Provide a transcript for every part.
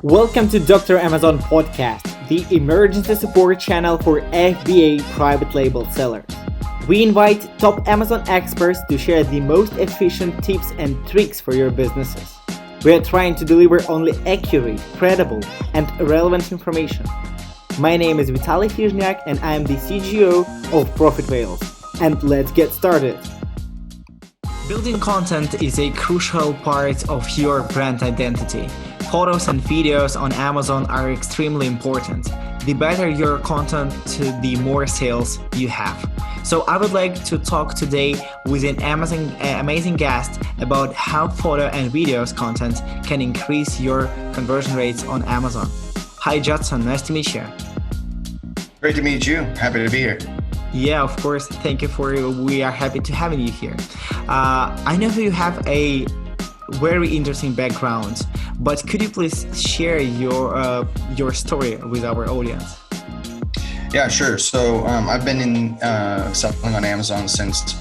Welcome to Dr. Amazon Podcast, the emergency support channel for FBA private label sellers. We invite top Amazon experts to share the most efficient tips and tricks for your businesses. We are trying to deliver only accurate, credible, and relevant information. My name is Vitaly Fizhniak and I am the CGO of Profit Whales. And let's get started. Building content is a crucial part of your brand identity. Photos and videos on Amazon are extremely important. The better your content, the more sales you have. So I would like to talk today with an amazing guest about how photo and videos content can increase your conversion rates on Amazon. Hi Judson, nice to meet you. Great to meet you. Happy to be here. Yeah, of course. Thank you we are happy to having you here. I know you have a very interesting background, but could you please share your story with our audience? Yeah, sure. So I've been in selling on Amazon since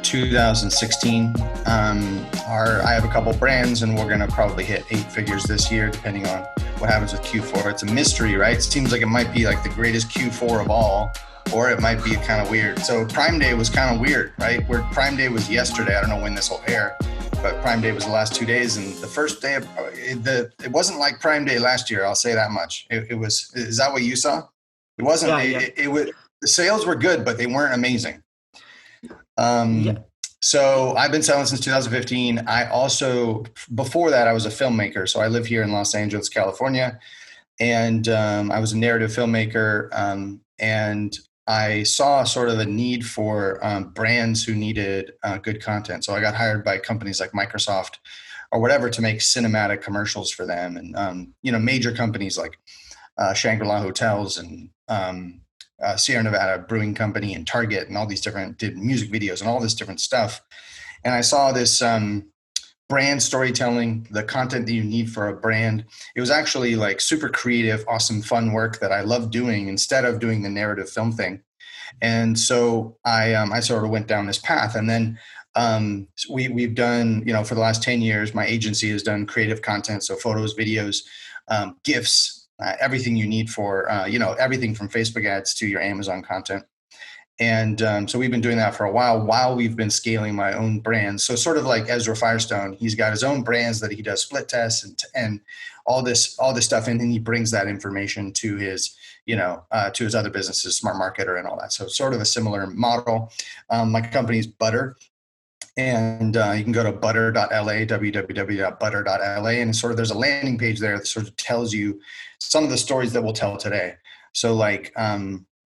2016. I have a couple brands, and we're going to probably hit 8 figures this year, depending on what happens with Q4. It's a mystery, right? It seems like it might be like the greatest Q4 of all, or it might be kind of weird. So Prime Day was kind of weird, right? Where Prime Day was yesterday. I don't know when this will air, but Prime Day was the last 2 days, and the first day of it wasn't like Prime Day last year. I'll say that much. It was. Is that what you saw? It wasn't. Yeah. It was. The sales were good, but they weren't amazing. Yeah. So I've been selling since 2015. I also, before that, I was a filmmaker. So I live here in Los Angeles, California, and I was a narrative filmmaker. And I saw sort of a need for brands who needed good content. So I got hired by companies like Microsoft or whatever to make cinematic commercials for them. And, major companies like Shangri-La Hotels and Sierra Nevada Brewing Company and Target and all these did music videos and all this different stuff. And I saw this brand storytelling, the content that you need for a brand. It was actually like super creative, awesome, fun work that I loved doing instead of doing the narrative film thing. And so I sort of went down this path. And then we've done, for the last 10 years, my agency has done creative content. So photos, videos, GIFs, everything you need for, everything from Facebook ads to your Amazon content. And so we've been doing that for a while we've been scaling my own brands. So sort of like Ezra Firestone, he's got his own brands that he does split tests and all this stuff. And then he brings that information to his, to his other businesses, Smart Marketer and all that. So sort of a similar model. My company's Butter. And you can go to butter.la, www.butter.la. And sort of there's a landing page there that sort of tells you some of the stories that we'll tell today. So like,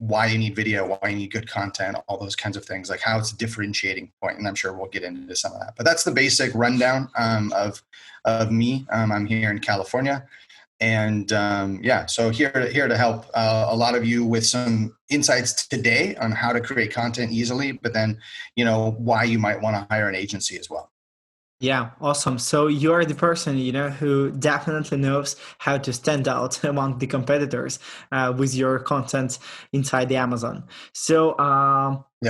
why you need video, why you need good content, all those kinds of things, like how it's a differentiating point. And I'm sure we'll get into some of that. But that's the basic rundown of me. I'm here in California. And so here to help a lot of you with some insights today on how to create content easily, but then, why you might want to hire an agency as well. Yeah, awesome. So you're the person, who definitely knows how to stand out among the competitors with your content inside the Amazon. So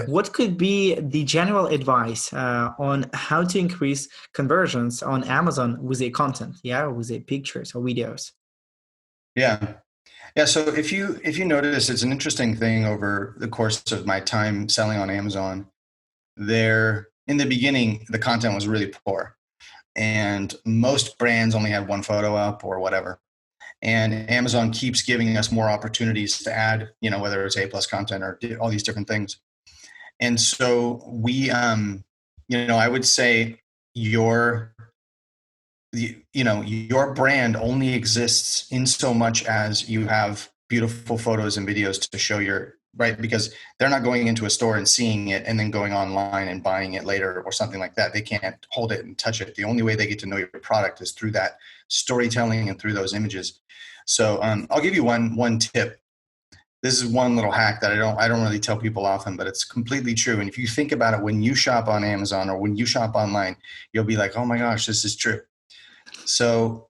What could be the general advice on how to increase conversions on Amazon with a content, with a pictures or videos? Yeah. So if you notice, it's an interesting thing over the course of my time selling on Amazon. In the beginning, the content was really poor, and most brands only had one photo up or whatever. And Amazon keeps giving us more opportunities to add, whether it's A+ content or all these different things. And so we, I would say your brand only exists in so much as you have beautiful photos and videos to show right? Because they're not going into a store and seeing it and then going online and buying it later or something like that. They can't hold it and touch it. The only way they get to know your product is through that storytelling and through those images. So I'll give you one tip. This is one little hack that I don't really tell people often, but it's completely true. And if you think about it, when you shop on Amazon or when you shop online, you'll be like, oh my gosh, this is true. So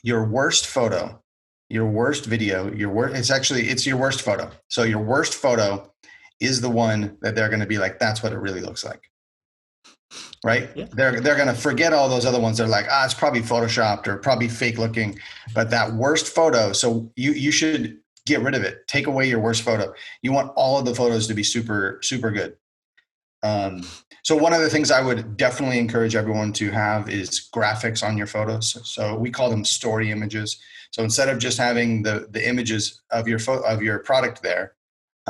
your worst photo, your worst video, it's your worst photo. So your worst photo is the one that they're going to be like, that's what it really looks like. right? Yeah. They're going to forget all those other ones. They're like, it's probably photoshopped or probably fake looking, but that worst photo. So you should get rid of it. Take away your worst photo. You want all of the photos to be super, super good. So one of the things I would definitely encourage everyone to have is graphics on your photos. So we call them story images. So instead of just having the images of your product there,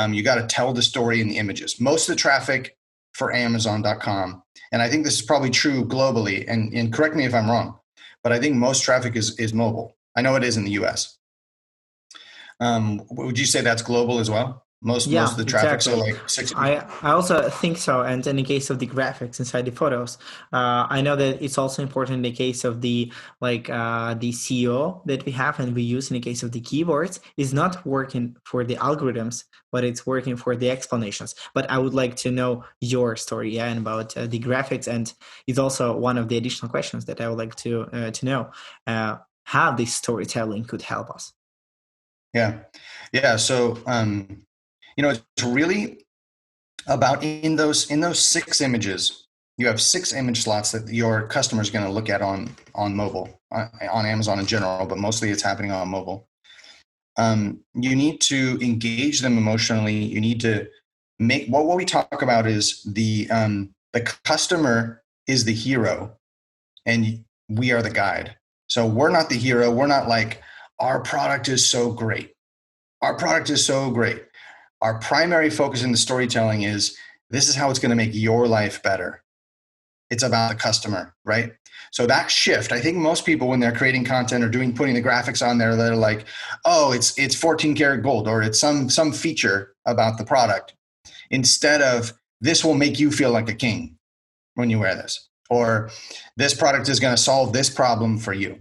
you got to tell the story in the images. Most of the traffic for Amazon.com, and I think this is probably true globally, and correct me if I'm wrong, but I think most traffic is mobile. I know it is in the US. Would you say that's global as well? Most of Yeah, the traffic, so exactly. like 60. I also think so. And in the case of the graphics inside the photos, I know that it's also important in the case of the the SEO that we have and we use in the case of the keywords is not working for the algorithms, but it's working for the explanations. But I would like to know your story, yeah, and about the graphics, and it's also one of the additional questions that I would like to know how this storytelling could help us. Yeah. Yeah. So, it's really about in those 6 images, you have 6 image slots that your customer is going to look at on mobile, on Amazon in general, but mostly it's happening on mobile. You need to engage them emotionally. You need to make what we talk about is the customer is the hero and we are the guide. So we're not the hero. We're not like our product is so great. Our product is so great. Our primary focus in the storytelling is this is how it's going to make your life better. It's about the customer, right? So that shift, I think most people when they're creating content or putting the graphics on there, they're like, oh, it's 14 karat gold or it's some feature about the product. Instead of this will make you feel like a king when you wear this, or this product is going to solve this problem for you,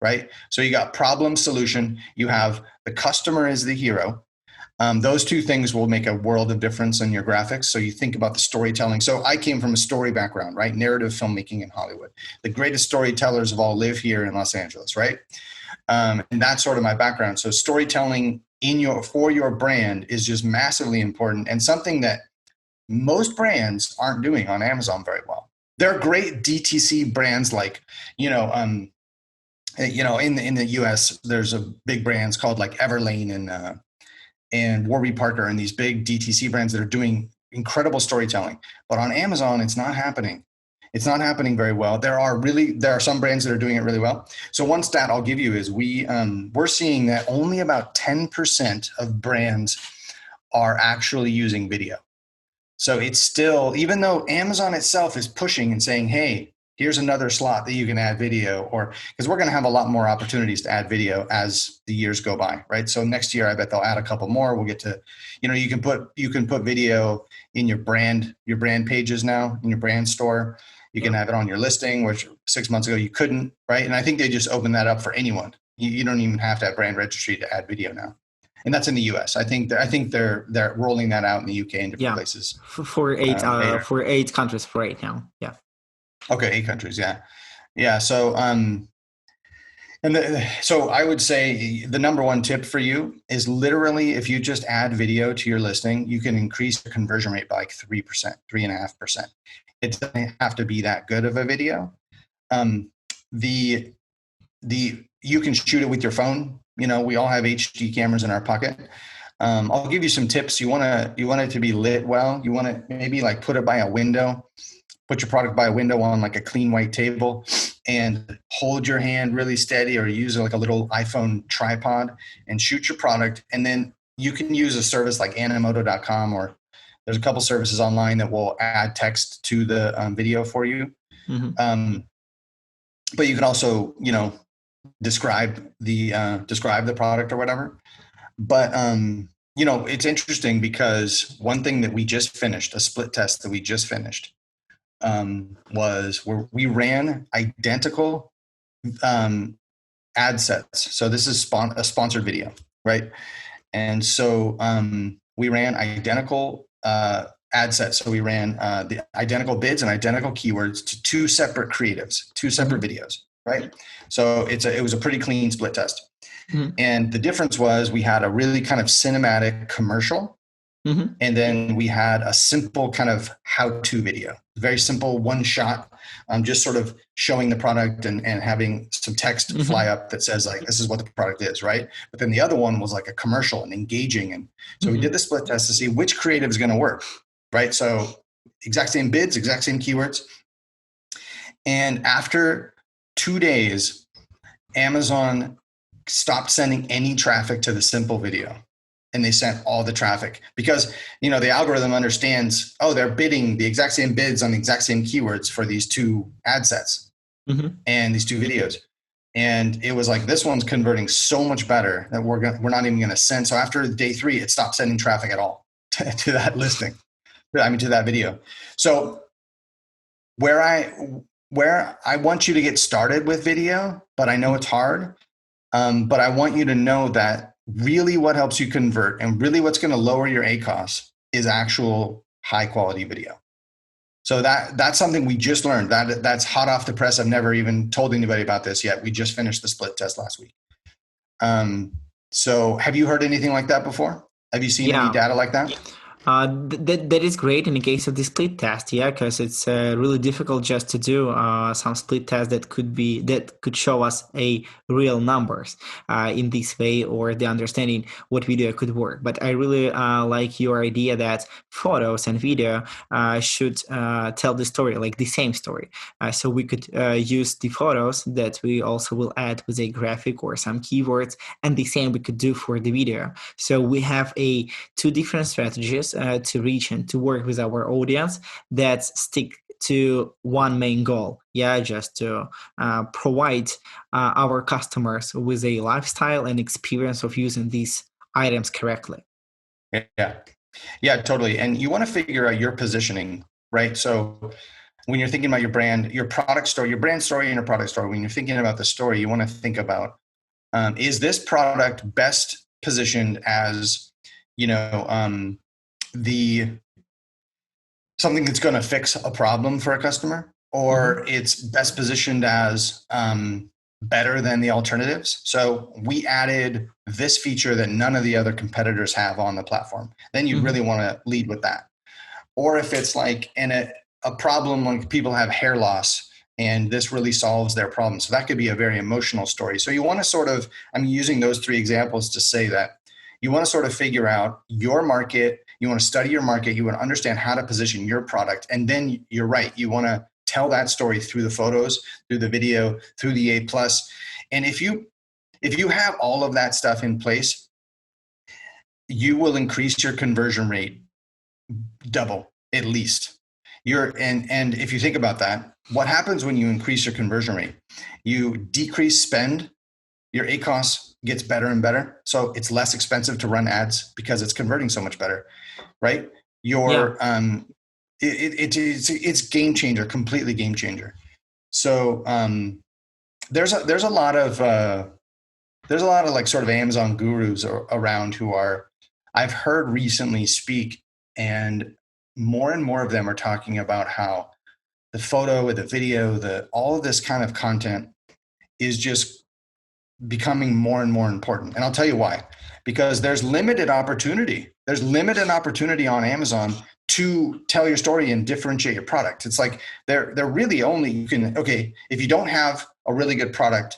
right? So you got problem solution. You have the customer is the hero. Those two things will make a world of difference in your graphics. So you think about the storytelling. So I came from a story background, right? Narrative filmmaking in Hollywood. The greatest storytellers of all live here in Los Angeles, right? And that's sort of my background. So storytelling for your brand is just massively important and something that most brands aren't doing on Amazon very well. There are great DTC brands like, in the US, there's a big brands called like Everlane and Warby Parker and these big DTC brands that are doing incredible storytelling. But on Amazon, it's not happening. It's not happening very well. There are some brands that are doing it really well. So one stat I'll give you is we're seeing that only about 10% of brands are actually using video. So it's still, even though Amazon itself is pushing and saying, hey, here's another slot that you can add video, or because we're going to have a lot more opportunities to add video as the years go by, right? So next year, I bet they'll add a couple more. We'll get to, you can put video in your brand pages now, in your brand store. You can have it on your listing, which 6 months ago you couldn't, right? And I think they just opened that up for anyone. You don't even have to have brand registry to add video now. And that's in the U.S. I think they're rolling that out in the UK and different Yeah, places. for 8 countries right now. Yeah. Okay, 8 countries. Yeah, yeah. So so I would say the number one tip for you is literally if you just add video to your listing, you can increase the conversion rate by like 3%, 3.5%. It doesn't have to be that good of a video. The you can shoot it with your phone. We all have HD cameras in our pocket. I'll give you some tips. You want it to be lit well. You want to maybe like put it by a window, put your product by a window on like a clean white table and hold your hand really steady or use like a little iPhone tripod and shoot your product. And then you can use a service like animoto.com or there's a couple services online that will add text to the video for you. Mm-hmm. But you can also, describe the product or whatever. But it's interesting because one thing that we just finished, a split test that we just finished, was where we ran identical ad sets. So this is a sponsored video, right? And so we ran identical ad sets. So we ran the identical bids and identical keywords to 2 separate creatives, 2 separate videos, right? So it was a pretty clean split test. Mm-hmm. And the difference was we had a really kind of cinematic commercial Mm-hmm. And then we had a simple kind of how-to video, very simple, one shot, just sort of showing the product and having some text fly Mm-hmm. up that says like, this is what the product is, right? But then the other one was like a commercial and engaging. And so we Mm-hmm. did the split test to see which creative is going to work, right? So exact same bids, exact same keywords. And after 2 days, Amazon stopped sending any traffic to the simple video, and they sent all the traffic because the algorithm understands, oh, they're bidding the exact same bids on the exact same keywords for these two ad sets Mm-hmm. and these two videos. And it was like, this one's converting so much better that we're not even going to send. So after day 3, it stopped sending traffic at all to that listing. To that video. So where I want you to get started with video, but I know it's hard. But I want you to know that really what helps you convert and really what's going to lower your ACoS is actual high quality video. So that's something we just learned. That's hot off the press. I've never even told anybody about this yet. We just finished the split test last week. So have you heard anything like that before? Have you seen any Yeah. data like that? That is great in the case of the split test, yeah, because it's really difficult just to do some split test that could show us a real numbers in this way, or the understanding what video could work. But I really like your idea that photos and video should tell the story, like the same story. So we could use the photos that we also will add with a graphic or some keywords, and the same we could do for the video. So we have two different strategies to reach and to work with our audience that stick to one main goal, just to provide our customers with a lifestyle and experience of using these items correctly. Yeah, totally. And you want to figure out your positioning, right? So when you're thinking about your brand, your product story, your brand story and your product story, when you're thinking about the story, you want to think about, is this product best positioned as, the something that's going to fix a problem for a customer, or it's best positioned as better than the alternatives. So we added this feature that none of the other competitors have on the platform. Then you really want to lead with that. Or if it's like a problem, like people have hair loss and this really solves their problem. So that could be a very emotional story. So you want to sort of, I'm using those 3 examples to say that you want to sort of figure out your market. You want to study your market. You want to understand how to position your product. And then you're right. You want to tell that story through the photos, through the video, through the A+. And if you have all of that stuff in place, you will increase your conversion rate double at least. And if you think about that, what happens when you increase your conversion rate? You decrease spend, your ACoS gets better and better. So it's less expensive to run ads because it's converting so much better, right? It's game changer, completely game changer. So there's a lot of like sort of Amazon gurus around who I've heard recently speak, and more of them are talking about how the photo, the video, all of this kind of content is just becoming more and more important. And I'll tell you why. Because there's limited opportunity. There's limited opportunity on Amazon to tell your story and differentiate your product. It's like they're really only, if you don't have a really good product,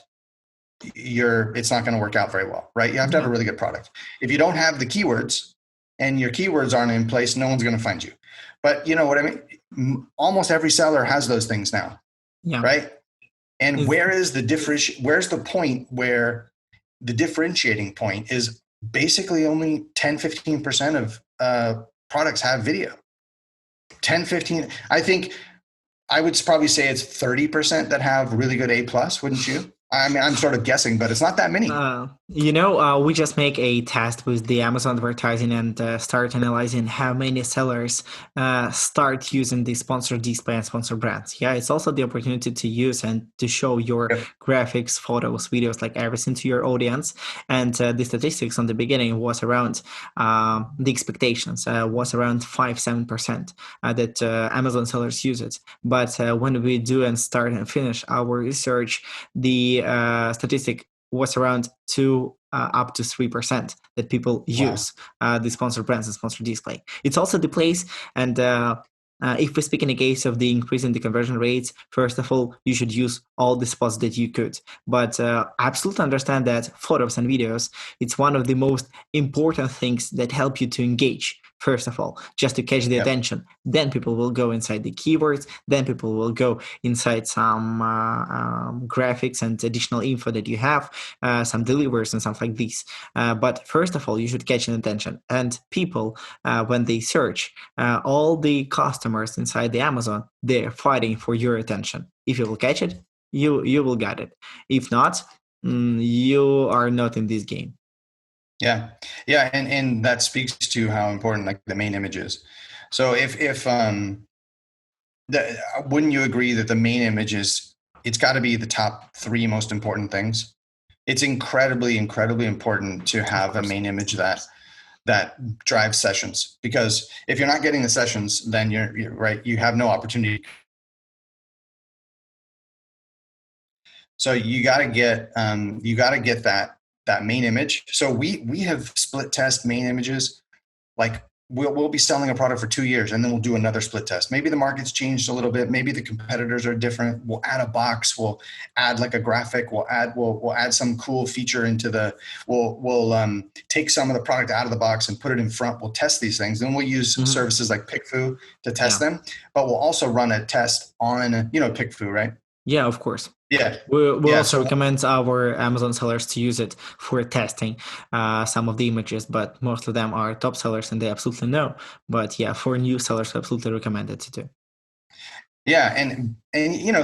it's not going to work out very well, right? You have to have a really good product. If you don't have the keywords and your keywords aren't in place, no one's going to find you. But you know what I mean? Almost every seller has those things now, right? And where's the point where the differentiating point is basically only 10, 15% of products have video. 10, 15, I think I would probably say it's 30% that have really good A+, wouldn't you? I mean, I'm sort of guessing, but it's not that many. We just make a test with the Amazon advertising and start analyzing how many sellers start using the sponsored display and sponsored brands. Yeah, it's also the opportunity to use and to show your graphics, photos, videos, like everything to your audience. And the statistics on the beginning was around the expectations was around 5-7% that Amazon sellers use it. But when we do and start and finish our research, the statistic was around 2 up to 3% that people Wow. use the sponsored brands and sponsored display. It's also the place, and if we speak in the case of the increase in the conversion rates, first of all, you should use all the spots that you could. But I absolutely understand that photos and videos, it's one of the most important things that help you to engage. First of all, just to catch the Yep. attention. Then people will go inside the keywords. Then people will go inside some graphics and additional info that you have, some deliveries and stuff like this. But first of all, you should catch an attention. And people, when they search, all the customers inside the Amazon, they're fighting for your attention. If you will catch it, you will get it. If not, you are not in this game. Yeah. Yeah. And that speaks to how important like the main image is. So if wouldn't you agree that the main image it's got to be the top 3 most important things? It's incredibly, incredibly important to have a main image that drives sessions, because if you're not getting the sessions, then you're right. You have no opportunity. So you got to get that main image. So we have split test main images. Like we'll be selling a product for 2 years and then we'll do another split test. Maybe the market's changed a little bit. Maybe the competitors are different. We'll add a box. We'll add like a graphic. We'll add some cool feature into we'll take some of the product out of the box and put it in front. We'll test these things. Then we'll use services like PickFu to test them, but we'll also run a test on, PickFu, right? Yeah, of course. Yeah. We also recommend our Amazon sellers to use it for testing some of the images, but most of them are top sellers and they absolutely know. But yeah, for new sellers, we absolutely recommend it to do. Yeah, and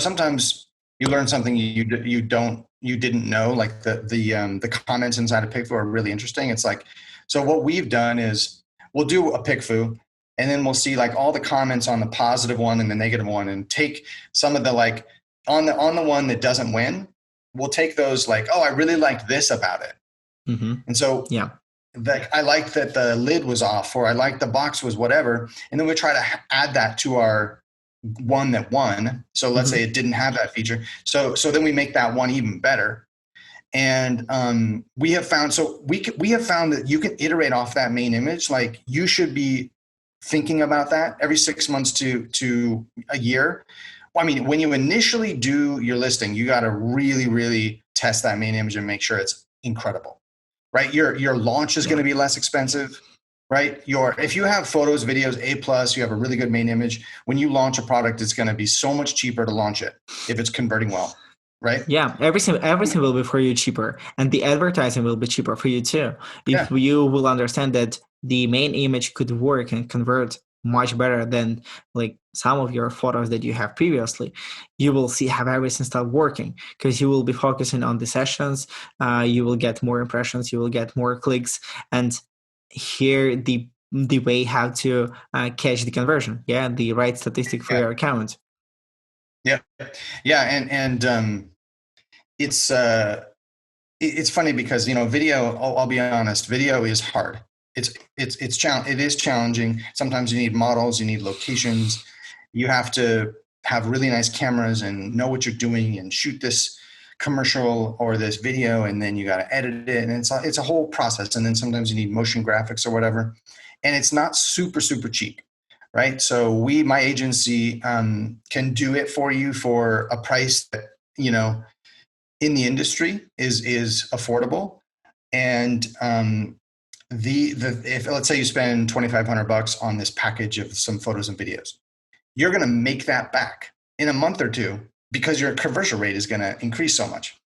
sometimes you learn something you didn't know, like the comments inside of PickFu are really interesting. It's like, so what we've done is we'll do a PickFu, and then we'll see like all the comments on the positive one and the negative one, and take some of the like on the one that doesn't win, we'll take those like, oh, I really liked this about it. Mm-hmm. And so yeah, I liked that the lid was off, or I liked the box was whatever, and then we try to add that to our one that won. So let's say it didn't have that feature. So then we make that one even better. And we have found that you can iterate off that main image. Like you should be thinking about that every 6 months to a year. I mean, when you initially do your listing, you got to really, really test that main image and make sure it's incredible, right? Your launch is going to be less expensive, right? If you have photos, videos, A+, you have a really good main image. When you launch a product, it's going to be so much cheaper to launch it if it's converting well, right? Yeah, everything will be for you cheaper, and the advertising will be cheaper for you too. If you will understand that the main image could work and convert much better than like some of your photos that you have previously, you will see how everything start working, because you will be focusing on the sessions, you will get more impressions, you will get more clicks, and here the way how to catch the conversion, the right statistic for your account. Yeah, and it's funny because video. I'll be honest, video is hard. It is challenging. Sometimes you need models, you need locations, you have to have really nice cameras and know what you're doing and shoot this commercial or this video, and then you got to edit it, and it's a whole process. And then sometimes you need motion graphics or whatever, and it's not super cheap, right? So my agency can do it for you for a price that in the industry is affordable. And if let's say you spend $2,500 on this package of some photos and videos, you're going to make that back in a month or two because your conversion rate is going to increase so much.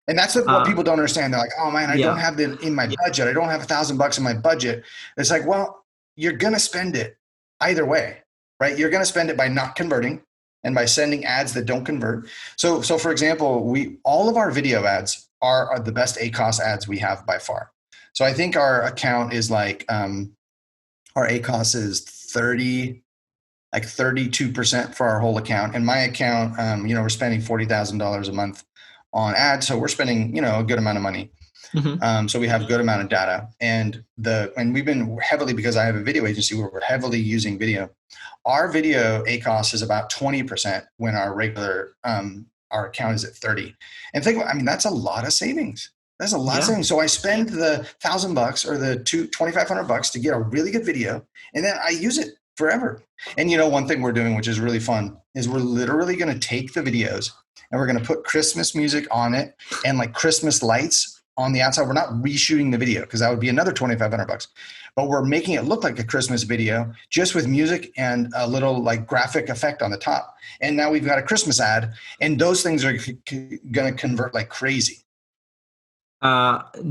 And that's what people don't understand. They're like, oh man, I don't have it in my budget. I don't have $1,000 in my budget. It's like, well, you're going to spend it either way, right? You're going to spend it by not converting and by sending ads that don't convert. So for example, all of our video ads are the best ACOS ads we have by far. So I think our account is like, our ACOS is 32% for our whole account. And my account, we're spending $40,000 a month on ads. So we're spending, a good amount of money. So we have a good amount of data, and we've been heavily, because I have a video agency where we're heavily using video. Our video ACOS is about 20% when our regular our account is at 30. And think, I mean, that's a lot of savings. That's a lot of Yeah. savings. So I spend the $1,000 or the $2,500 to get a really good video, and then I use it forever. And one thing we're doing, which is really fun, is we're literally going to take the videos and we're going to put Christmas music on it and like Christmas lights on the outside. We're not reshooting the video because that would be another $2,500, but we're making it look like a Christmas video just with music and a little like graphic effect on the top. And now we've got a Christmas ad, and those things are going to convert like crazy.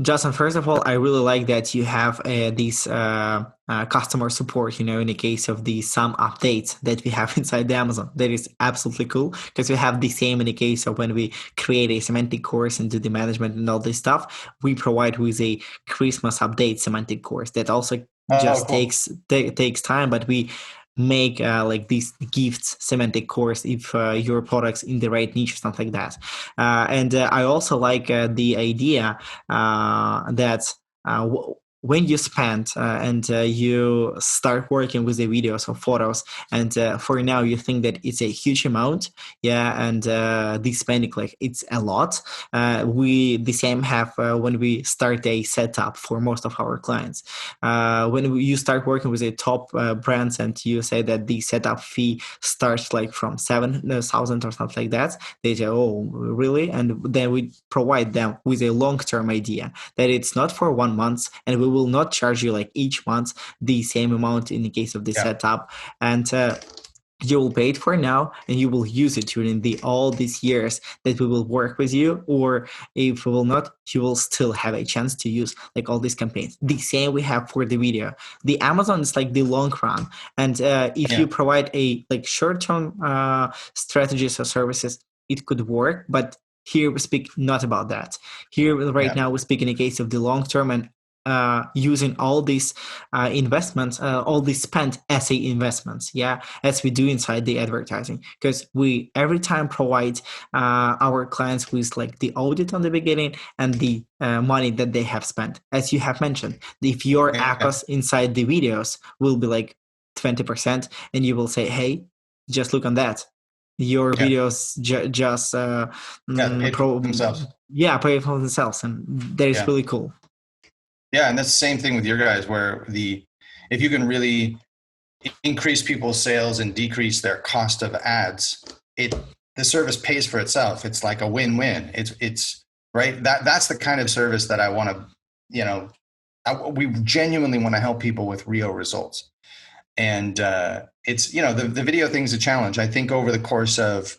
Justin, first of all, I really like that you have this customer support, in the case of the some updates that we have inside the Amazon. That is absolutely cool, because we have the same in the case of when we create a semantic course and do the management and all this stuff. We provide with a Christmas update semantic course that also just cool. takes time, but we make like these gifts semantic course if your product's in the right niche or something like that. And I also like the idea that when you spend and you start working with the videos or photos, and for now you think that it's a huge amount, and this spending, like, it's a lot. We the same have when we start a setup for most of our clients. When you start working with a top brands and you say that the setup fee starts like from 7,000 or something like that, they say, oh, really? And then we provide them with a long-term idea that it's not for 1 month, and we will not charge you like each month the same amount in the case of the setup, and you will pay it for now, and you will use it during all these years that we will work with you. Or if we will not, you will still have a chance to use like all these campaigns. The same we have for the video. The Amazon is like the long run, and if you provide a like short-term strategies or services, it could work. But here we speak not about that. Here now we speak in the case of the long term, and using all these investments, all these spent as investments, as we do inside the advertising, because we every time provide our clients with like the audit on the beginning and the money that they have spent. As you have mentioned, if your ACOS inside the videos will be like 20%, and you will say, hey, just look on that. Your videos just pay for themselves. Pay for themselves, and that is really cool. Yeah, and that's the same thing with your guys, where if you can really increase people's sales and decrease their cost of ads, the service pays for itself. It's like a win-win. It's right. That's the kind of service that I want to, we genuinely want to help people with real results. And it's, the video thing's a challenge. I think over the course of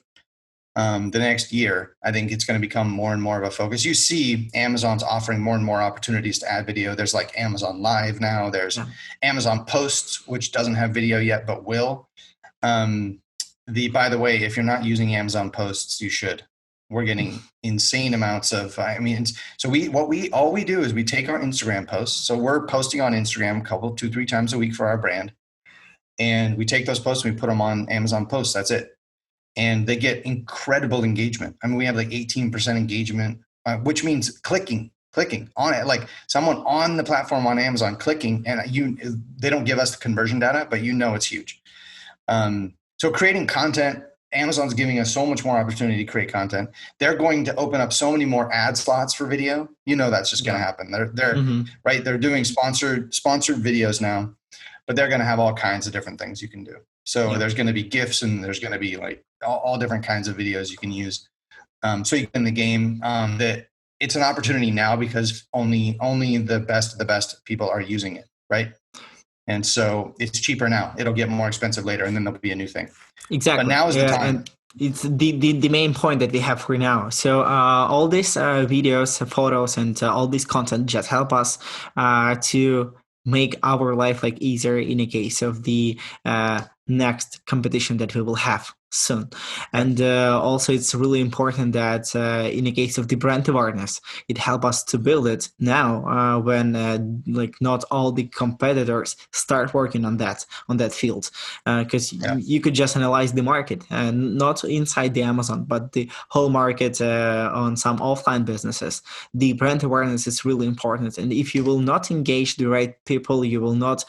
the next year, I think it's going to become more and more of a focus. You see Amazon's offering more and more opportunities to add video. There's like Amazon Live now. There's Amazon Posts, which doesn't have video yet, but will. By the way, if you're not using Amazon Posts, you should. We're getting insane amounts of, so all we do is we take our Instagram posts. So we're posting on Instagram 2-3 times a week for our brand. And we take those posts and we put them on Amazon Posts. That's it. And they get incredible engagement. I mean, we have like 18% engagement, which means clicking on it. Like someone on the platform on Amazon clicking, and they don't give us the conversion data, but it's huge. So creating content, Amazon's giving us so much more opportunity to create content. They're going to open up so many more ad slots for video. That's just going to happen. They're right. They're doing sponsored videos now, but they're going to have all kinds of different things you can do. So there's going to be GIFs, and there's going to be like all different kinds of videos you can use. So you can in the game that it's an opportunity now because only the best of the best people are using it, right? And so it's cheaper now. It'll get more expensive later, and then there'll be a new thing. Exactly. But now is the time. And it's the main point that we have for now. So all these videos, photos, and all this content just help us to make our life like easier in the case of the next competition that we will have soon. And also it's really important that in the case of the brand awareness, it helps us to build it now when like not all the competitors start working on that field, because you could just analyze the market, and not inside the Amazon, but the whole market on some offline businesses. The brand awareness is really important, and if you will not engage the right people, you will not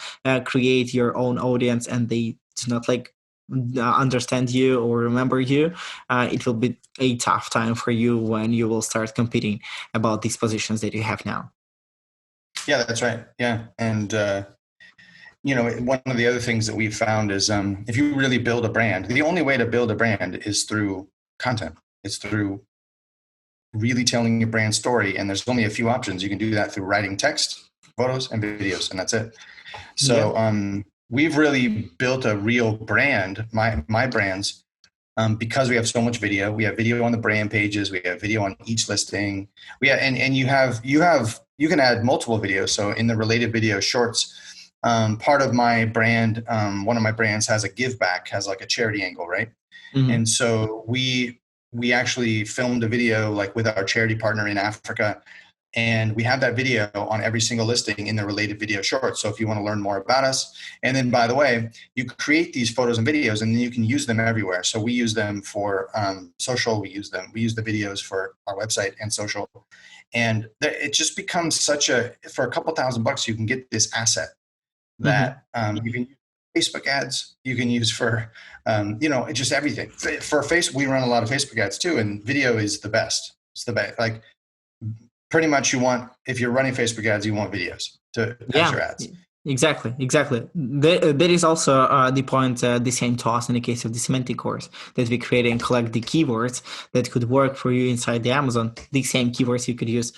create your own audience, and they do not like understand you or remember you, it will be a tough time for you when you will start competing about these positions that you have now. Yeah, that's right. Yeah. And, one of the other things that we've found is if you really build a brand, the only way to build a brand is through content. It's through really telling your brand story. And there's only a few options. You can do that through writing text, photos, and videos, and that's it. So we've really built a real brand, my brands, because we have so much video. We have video on the brand pages. We have video on each listing. And you can add multiple videos. So in the related video shorts, part of my brand, one of my brands has a give back, has like a charity angle, right? Mm-hmm. And so we actually filmed a video like with our charity partner in Africa. And we have that video on every single listing in the related video shorts. So if you want to learn more about us, and then by the way, you create these photos and videos and then you can use them everywhere. So we use them for social. We use the videos for our website and social. And it just becomes for a couple $1,000, you can get this asset that you can use Facebook ads, you can use for, just everything. For Facebook, we run a lot of Facebook ads too. And video is the best. It's the best. Like, pretty much if you're running Facebook ads, you want videos to as your ads. Exactly. That is also the point, the same to us in the case of the semantic course, that we create and collect the keywords that could work for you inside the Amazon, the same keywords you could use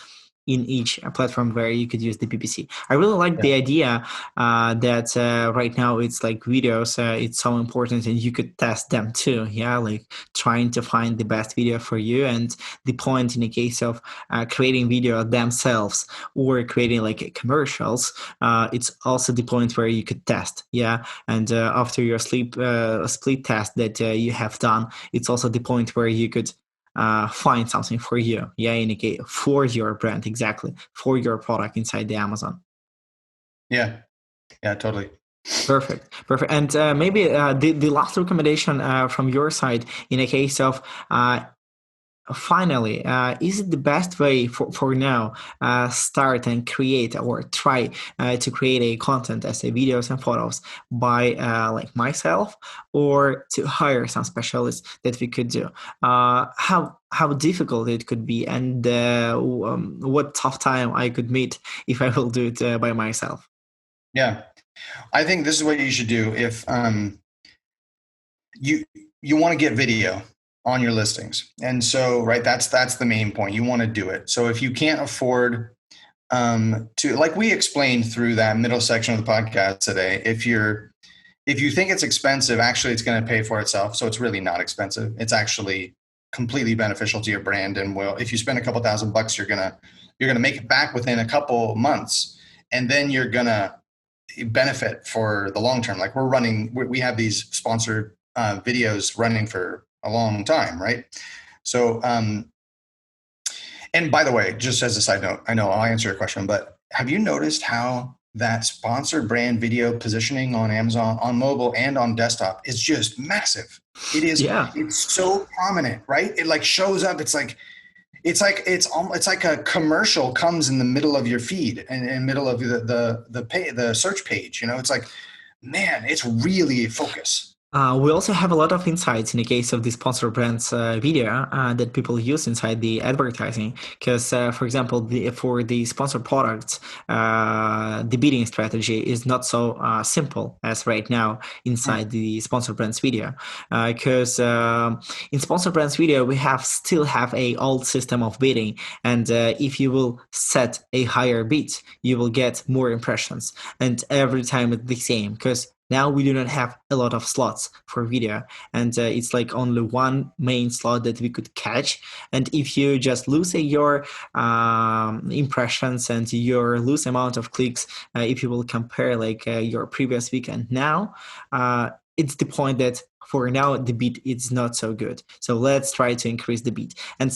in each platform where you could use the PPC. I really like the idea that right now it's like videos, it's so important and you could test them too. Yeah, like trying to find the best video for you. And the point in the case of creating video themselves or creating like commercials, it's also the point where you could test. Yeah, and after your split test that you have done, it's also the point where you could find something for you, indicate for your brand, exactly, for your product inside the Amazon. Yeah, totally. Perfect. And maybe the last recommendation from your side in a case of finally, is it the best way for now start and create or try to create a content as a videos and photos by like myself, or to hire some specialists that we could do? How difficult it could be, and what tough time I could meet if I will do it by myself? Yeah, I think this is what you should do if you want to get video on your listings. And so, right, that's the main point. You want to do it. So if you can't afford to, like we explained through that middle section of the podcast today, if you think it's expensive, actually it's going to pay for itself. So it's really not expensive. It's actually completely beneficial to your brand. And if you spend a couple $1,000, you're going to make it back within a couple months, and then you're going to benefit for the long term. Like we have these sponsored videos running for a long time, right? So, and by the way, just as a side note, I know I'll answer your question, but have you noticed how that sponsored brand video positioning on Amazon, on mobile and on desktop, is just massive? It is. Yeah. It's so prominent, right? It like shows up. It's like a commercial comes in the middle of your feed and in the middle of the search page. It's like, man, it's really focus. We also have a lot of insights in the case of the sponsor brands video that people use inside the advertising. Because, for example, for the sponsored products, the bidding strategy is not so simple as right now inside the sponsor brands video. Because in sponsor brands video, we still have a old system of bidding, and if you will set a higher bid, you will get more impressions, and every time it's the same. Because now we do not have a lot of slots for video, and it's like only one main slot that we could catch. And if you just lose your impressions and your lose amount of clicks, if you will compare like your previous week and now, it's the point that for now the bid is not so good. So let's try to increase the bid. And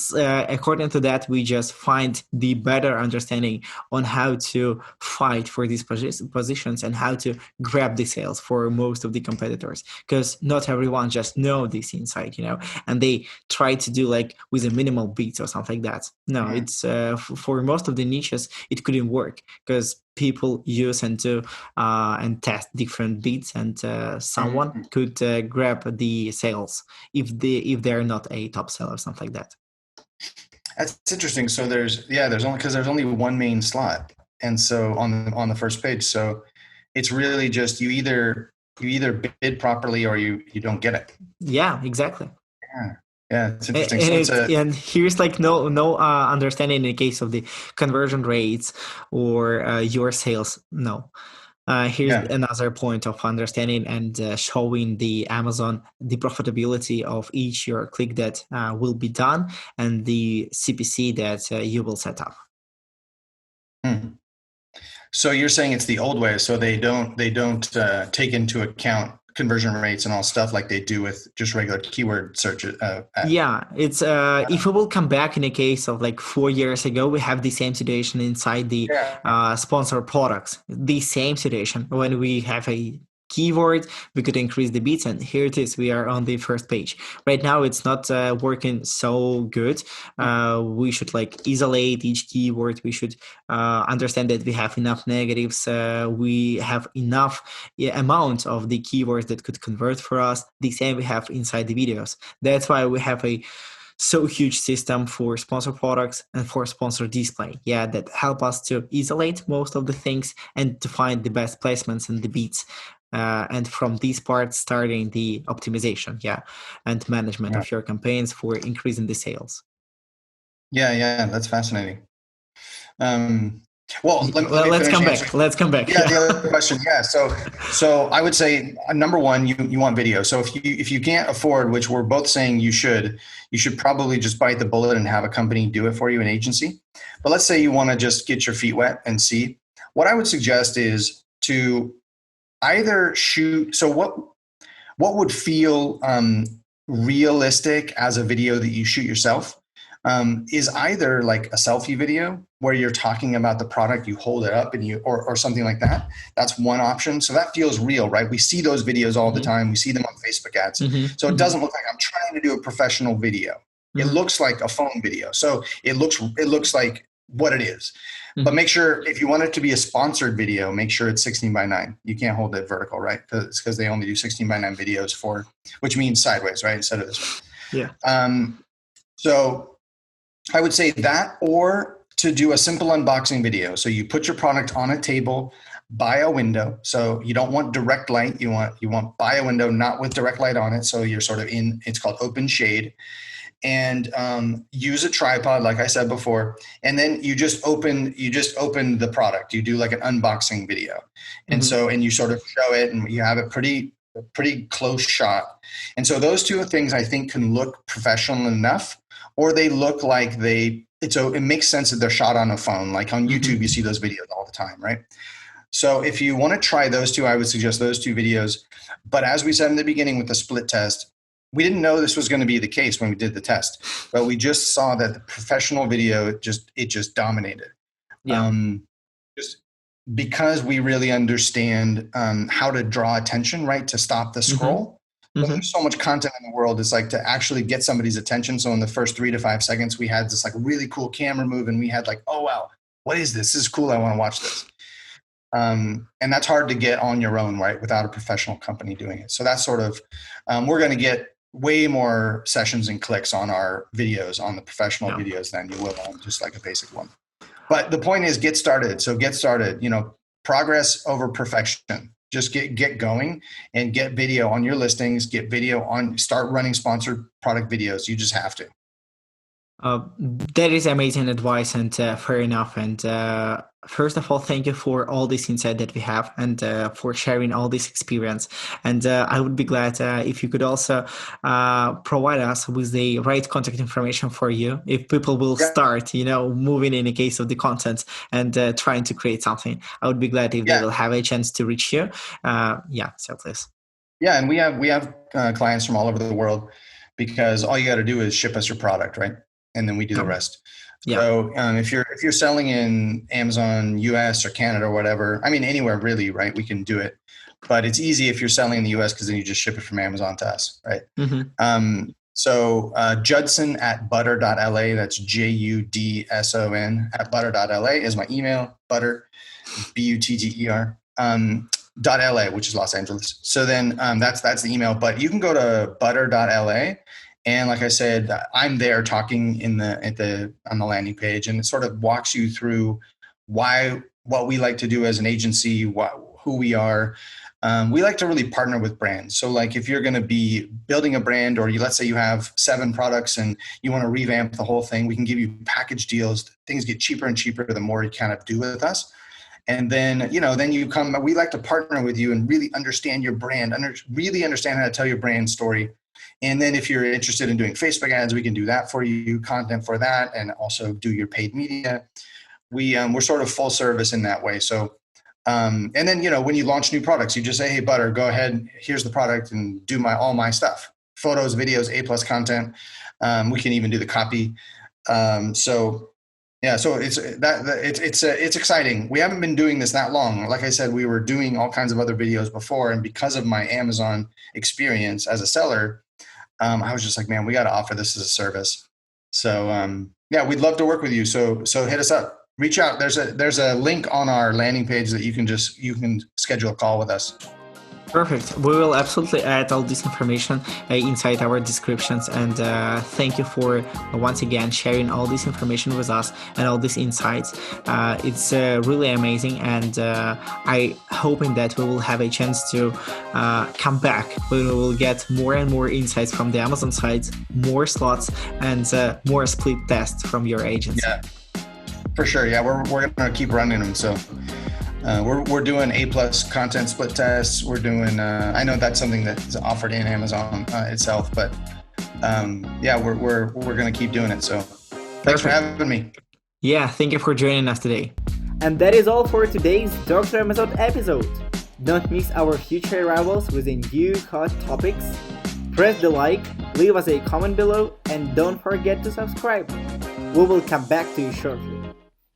according to that, we just find the better understanding on how to fight for these positions and how to grab the sales for most of the competitors. Because not everyone just know this insight, and they try to do like with a minimal bids or something like that. No, it's for most of the niches, it couldn't work, because people use and do and test different bids, and someone could grab the sales if they're not a top seller, something like that. That's interesting. So there's only one main slot, and so on the first page, so it's really just you either bid properly or you don't get it. Yeah, exactly. Yeah, it's interesting. And here's like no understanding in the case of the conversion rates or your sales. No. Here's another point of understanding and showing the Amazon the profitability of each your click that will be done and the CPC that you will set up. So you're saying it's the old way, so they don't take into account conversion rates and all stuff like they do with just regular keyword search. Yeah, it's if we will come back in a case of like 4 years ago, we have the same situation inside the sponsored products. The same situation when we have a keyword, we could increase the bids, and here it is. We are on the first page. Right now, it's not working so good. We should like isolate each keyword. We should understand that we have enough negatives. We have enough amount of the keywords that could convert for us. The same we have inside the videos. That's why we have a so huge system for sponsored products and for sponsored display. Yeah, that help us to isolate most of the things and to find the best placements and the bids. And from these parts, starting the optimization, and management of your campaigns for increasing the sales. Yeah, that's fascinating. Well, let's come back. Yeah, the other question. Yeah, so I would say number one, you want video. So if you can't afford, which we're both saying you should probably just bite the bullet and have a company do it for you, an agency. But let's say you want to just get your feet wet and see. What I would suggest is to either shoot. So what would feel realistic as a video that you shoot yourself? Is either like a selfie video where you're talking about the product, you hold it up and or something like that. That's one option. So that feels real, right? We see those videos all the time. We see them on Facebook ads. So it doesn't look like I'm trying to do a professional video. It looks like a phone video. So it looks like what it is. But make sure if you want it to be a sponsored video, make sure it's 16:9. You can't hold it vertical, right? Because they only do 16:9 videos which means sideways, right? Instead of this way. Yeah. So I would say that, or to do a simple unboxing video. So you put your product on a table by a window. So you don't want direct light. You want by a window, not with direct light on it. So you're sort of it's called open shade. And use a tripod, like I said before, and then you just open the product. You do like an unboxing video, and you sort of show it, and you have a pretty close shot. And so those two things I think can look professional enough, or they look like it makes sense that they're shot on a phone. Like on YouTube, you see those videos all the time, right? So if you want to try those two, I would suggest those two videos. But as we said in the beginning with the split test, we didn't know this was going to be the case when we did the test, but we just saw that the professional video just dominated. Yeah. Just because we really understand how to draw attention, right? To stop the scroll. There's so much content in the world. It's like to actually get somebody's attention. So in the first 3 to 5 seconds, we had this like really cool camera move, and we had like, oh wow, what is this? This is cool. I want to watch this. And that's hard to get on your own, right? Without a professional company doing it. So that's sort of, we're going to get way more sessions and clicks on our videos, on the professional videos, than you will on just like a basic one. But the point is, get started. So get started, progress over perfection. Just get going and get video on your listings, start running sponsored product videos. You just have to. That is amazing advice, and fair enough. And first of all, thank you for all this insight that we have, and for sharing all this experience. And I would be glad if you could also provide us with the right contact information for you if people will start, moving in the case of the content and trying to create something. I would be glad if they will have a chance to reach you. So please. Yeah, and we have clients from all over the world, because all you got to do is ship us your product, right? And then we do the rest. So if you're selling in Amazon US or Canada or whatever, I mean anywhere really, right? We can do it, but it's easy if you're selling in the US, because then you just ship it from Amazon to us, right? So Judson at butter.la, that's Judson at butter.la is my email, butter, Butter, .la, which is Los Angeles. So then that's the email, but you can go to butter.la. And like I said, I'm there talking on the landing page, and it sort of walks you through what we like to do as an agency, who we are. We like to really partner with brands. So like if you're going to be building a brand, or let's say you have 7 products and you want to revamp the whole thing, we can give you package deals. Things get cheaper and cheaper the more you kind of do with us. And then, we like to partner with you and really understand your brand, really understand how to tell your brand story. And then if you're interested in doing Facebook ads, we can do that for you, content for that, and also do your paid media. We're sort of full service in that way. So, and then, when you launch new products, you just say, hey, Butter, go ahead, here's the product, and do all my stuff. Photos, videos, A+ content. We can even do the copy. So it's exciting. We haven't been doing this that long. Like I said, we were doing all kinds of other videos before, and because of my Amazon experience as a seller, I was just like, man, we got to offer this as a service. So we'd love to work with you. So hit us up, reach out. There's a link on our landing page that you can schedule a call with us. Perfect. We will absolutely add all this information inside our descriptions. And thank you for once again sharing all this information with us and all these insights. It's really amazing, and I hoping that we will have a chance to come back when we will get more and more insights from the Amazon side, more slots, and more split tests from your agency. Yeah, for sure. Yeah, we're gonna keep running them. So. We're doing A+ content split tests. We're doing, I know that's something that's offered in Amazon itself, but we're going to keep doing it. So thanks for having me. Yeah, thank you for joining us today. And that is all for today's Dr. Amazon episode. Don't miss our future arrivals with new hot topics. Press the like, leave us a comment below, and don't forget to subscribe. We will come back to you shortly.